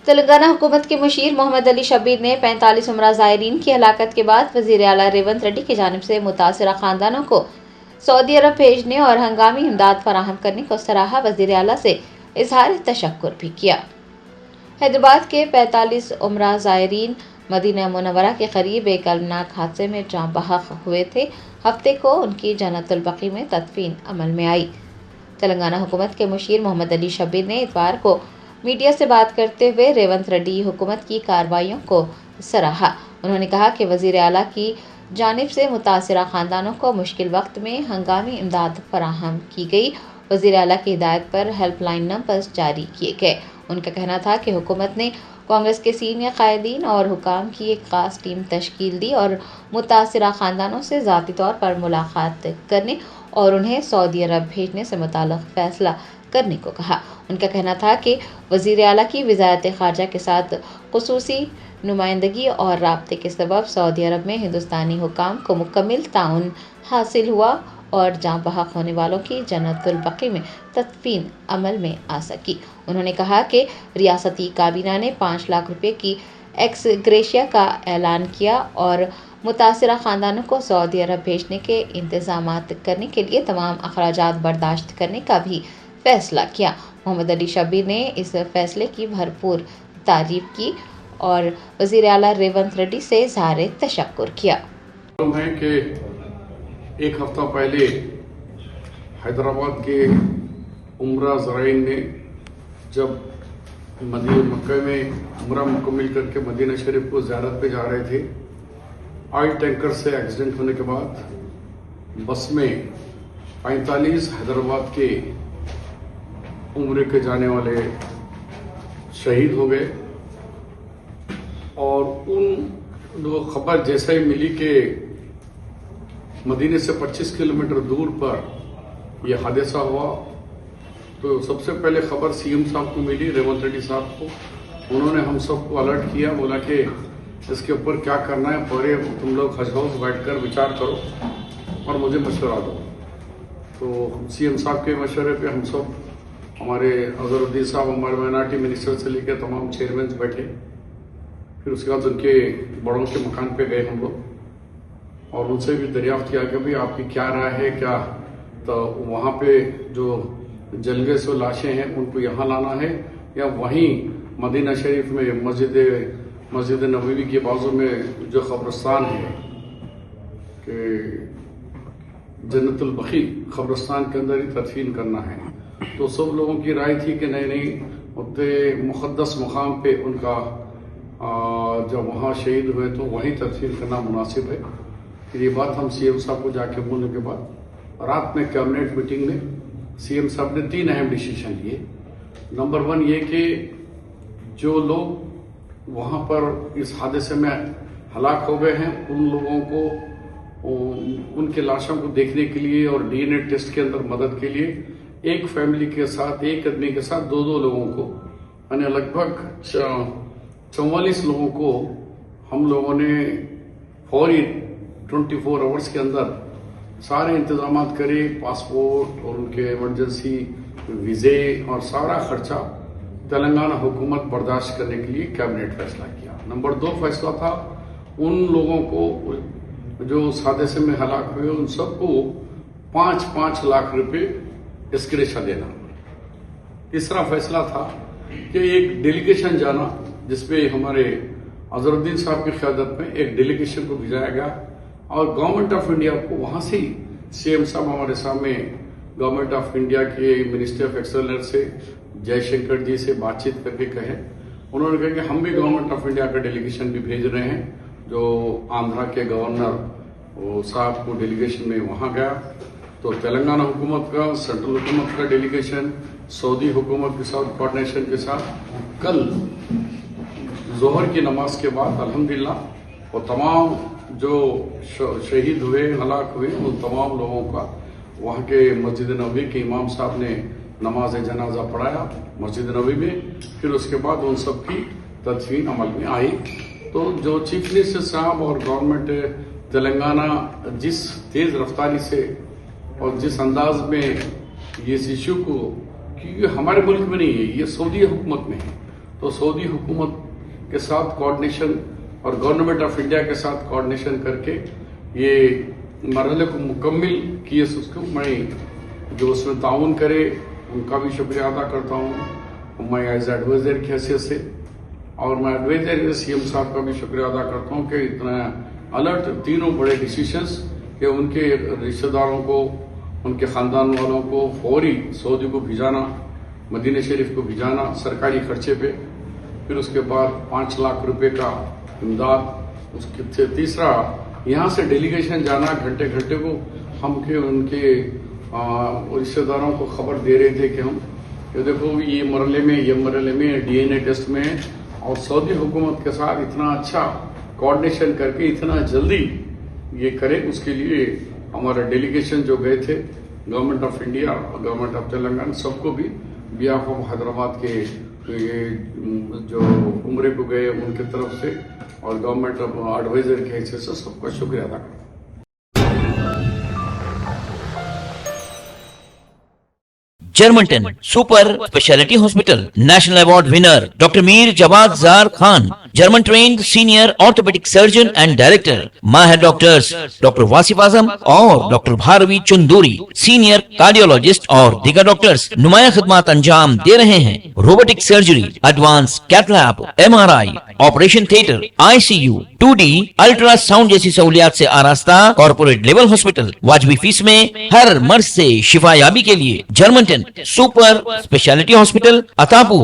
तेलंगाना हुकूमत के मुशीर मोहम्मद अली शब्बीर ने 45 उम्रा ज़ायरीन की हलाकत के बाद वज़ीर आला रेवंत रेड्डी की जानिब से मुतासिरा खानदानों को सऊदी अरब भेजने और हंगामी इमदाद फराहम करने को सराहा। वज़ीर आला से इजहार तशक्कुर भी किया। हैदराबाद के 45 उम्रा ज़ायरीन मदीना मुनव्वरा के करीब एक अलमनाक हादसे में जाँ बहक हुए थे। हफ्ते को उनकी जन्नतुल बकी में तदफीन अमल में आई। तेलंगाना हुकूमत के मुशीर मोहम्मद अली शब्बीर ने इतवार को मीडिया से बात करते हुए रेवंत रेड्डी हुकूमत की कार्रवाइयों को सराहा। उन्होंने कहा कि वज़ीर आला की जानिब से मुतासिरा खानदानों को मुश्किल वक्त में हंगामी इमदाद फराहम की गई। वज़ीर आला की हिदायत पर हेल्पलाइन नंबर्स जारी किए गए। उनका कहना था कि हुकूमत ने कांग्रेस के सीनियर कायदीन और हुकाम की एक खास टीम तश्कील दी और मुतासिरा खानदानों से ज़ाती तौर पर मुलाकात करने और उन्हें सऊदी अरब भेजने से मुताल्लिक़ फ़ैसला करने को कहा। उनका कहना था कि वज़ीर आला की वज़ारत ख़ारजा के साथ ख़ुसूसी नुमाइंदगी और राब्ते के सबब सऊदी अरब में हिंदुस्तानी हुकाम को मुकम्मल ताउन हासिल हुआ और जाँ बहक होने वालों की जन्नतुल बकी में तदफीन अमल में आ सकी। उन्होंने कहा कि रियासती काबीना ने 5 लाख रुपए की एक्स ग्रेशिया का ऐलान किया और मुतासिरा खानदानों को सऊदी अरब भेजने के इंतजामात करने के लिए तमाम अखराजात बर्दाश्त करने का भी फैसला किया। मोहम्मद अली शब्बीर ने इस फैसले की भरपूर तारीफ की और वज़ीर आला रेवंत रेड्डी से इजहार तशक्कुर किया। है कि एक हफ्ता पहले हैदराबाद के उम्रा ज़राइन ने जब मदीना मक्का में उम्रा मुकम्मल करके मदीना शरीफ को ज़ियारत पे जा रहे थे, ऑयल टैंकर से एक्सीडेंट होने के बाद बस में 45 हैदराबाद के उम्रे के जाने वाले शहीद हो गए। और उन खबर जैसे ही मिली कि मदीने से 25 किलोमीटर दूर पर यह हादसा हुआ, तो सबसे पहले खबर सीएम साहब को मिली, रेवंत रेड्डी साहब को। उन्होंने हम सबको अलर्ट किया, बोला कि इसके ऊपर क्या करना है, पहले तुम लोग हज हाउस बैठकर विचार करो और मुझे मशवरा दो। तो सीएम साहब के मशवरे पे हम सब, हमारे अजहरुद्दीन साहब, हमारे माइनॉरिटी मिनिस्टर से लेकर तमाम चेयरमैन बैठे। फिर उसके बाद उनके बड़ों के मकान पे गए हम लोग और उनसे भी दरियाफ्त किया कि भाई आपकी क्या राय है, क्या तो वहाँ पे जो जलगे से लाशें हैं उनको यहाँ लाना है या वहीं मदीना शरीफ में मस्जिद नबवी के बाजू में जो कब्रिस्तान है कि जन्नतुल बकी कब्रिस्तान के अंदर ही तदफीन करना है। तो सब लोगों की राय थी कि नहीं, उतने मुक़द्दस मुकाम पे उनका जब वहाँ शहीद हुए तो वहीं तदफीन करना मुनासिब है। फिर ये बात हम सीएम साहब को जाके बोलने के बाद रात में कैबिनेट मीटिंग में सीएम साहब ने 3 अहम डिसीजन लिए। नंबर 1 ये कि जो लोग वहाँ पर इस हादसे में हलाक हो गए हैं उन लोगों को उनके लाशों को देखने के लिए और डीएनए टेस्ट के अंदर मदद के लिए एक फैमिली के साथ, एक आदमी के साथ 2-2 लोगों को, यानी लगभग 44 लोगों को हम लोगों ने फौरी 24 आवर्स के अंदर सारे इंतजाम करे, पासपोर्ट और उनके इमरजेंसी वीज़े और सारा खर्चा तेलंगाना हुकूमत बर्दाश्त करने के लिए कैबिनेट फैसला किया। नंबर 2 फैसला था उन लोगों को जो इस हादसे में हलाक हुए उन सबको 5-5 लाख रुपए एस्क्रेशा देना। तीसरा फैसला था कि एक डेलीगेशन जाना जिसपे हमारे अजहरुद्दीन साहब की क़यादत में एक डेलीगेशन को भिजाया गया और गवर्नमेंट ऑफ इंडिया को वहां से सीएम साहब हमारे सामने गवर्नमेंट ऑफ इंडिया के मिनिस्टर ऑफ एक्सटर्नल से जयशंकर जी से बातचीत करके कहे, उन्होंने कहा कि हम भी गवर्नमेंट ऑफ इंडिया का डेलीगेशन भी भेज रहे हैं। जो आंध्रा के गवर्नर साहब को डेलीगेशन में वहां गया तो तेलंगाना हुकूमत का, सेंट्रल हुकूमत का डेलीगेशन सऊदी हुकूमत के साथ कोऑर्डिनेशन के साथ कल जोहर की नमाज के बाद अल्हम्दुलिल्लाह और तमाम जो शहीद हुए, हलाक हुए, उन तमाम लोगों का वहाँ के मस्जिद नबवी के इमाम साहब ने नमाज जनाजा पढ़ाया मस्जिद नबवी में। फिर उसके बाद उन सब की तदफीन अमल में आई। तो जो चीफ मिनिस्टर साहब और गवर्नमेंट तेलंगाना जिस तेज रफ्तारी से और जिस अंदाज में ये इस इशू को, क्योंकि हमारे मुल्क में नहीं है, ये सऊदी हुकूमत में है, तो सऊदी हुकूमत के साथ कोऑर्डिनेशन और गवर्नमेंट ऑफ इंडिया के साथ कोऑर्डिनेशन करके ये मरहले को मुकम्मल किए। उसको मैं जो उसमें ताउन करे उनका भी शुक्रिया अदा करता हूँ, मैं एज एडवाइजर की हैसियत से, और मैं एडवाइजर सीएम साहब का भी शुक्रिया अदा करता हूँ कि इतना अलर्ट तीनों बड़े डिसीजंस कि उनके रिश्तेदारों को, उनके खानदान वालों को फौरी सऊदी को भिजाना, मदीना शरीफ को भिजाना सरकारी खर्चे पे, फिर उसके बाद 5 लाख रुपए का इमदाद। उसके तीसरा यहाँ से डेलीगेशन जाना, घंटे घंटे को हम के उनके रिश्तेदारों को खबर दे रहे थे कि हम ये देखो ये मरहले में डीएनए टेस्ट में, और सऊदी हुकूमत के साथ इतना अच्छा कोऑर्डिनेशन करके इतना जल्दी ये करे, उसके लिए हमारा डेलीगेशन जो गए थे गवर्नमेंट ऑफ इंडिया और गवर्नमेंट ऑफ तेलंगाना सबको भी बिहाफ ऑफ हैदराबाद के ये जो उम्रे को गए उनके तरफ से और गवर्नमेंट ऑफ एडवाइजर के हैसियत से सबका शुक्रिया अदा करता हूं। Germanten super speciality hospital, national award winner doctor Mir Jawad Zar Khan, German trained senior orthopaedic surgeon and director, माहिर डॉक्टर्स डॉक्टर वासिफ आजम और doctor Bharavi Chanduri, senior cardiologist और दीगर डॉक्टर्स नुमाया खिदमत अंजाम दे रहे हैं। Robotic surgery, advance cath lab, MRI, operation theatre, ICU, 2D ultrasound जैसी सहूलियात से आरास्ता कॉर्पोरेट लेवल हॉस्पिटल, वाजबी फीस में हर मर्ज से शिफायाबी के लिए Germanton super speciality hospital, Attapur,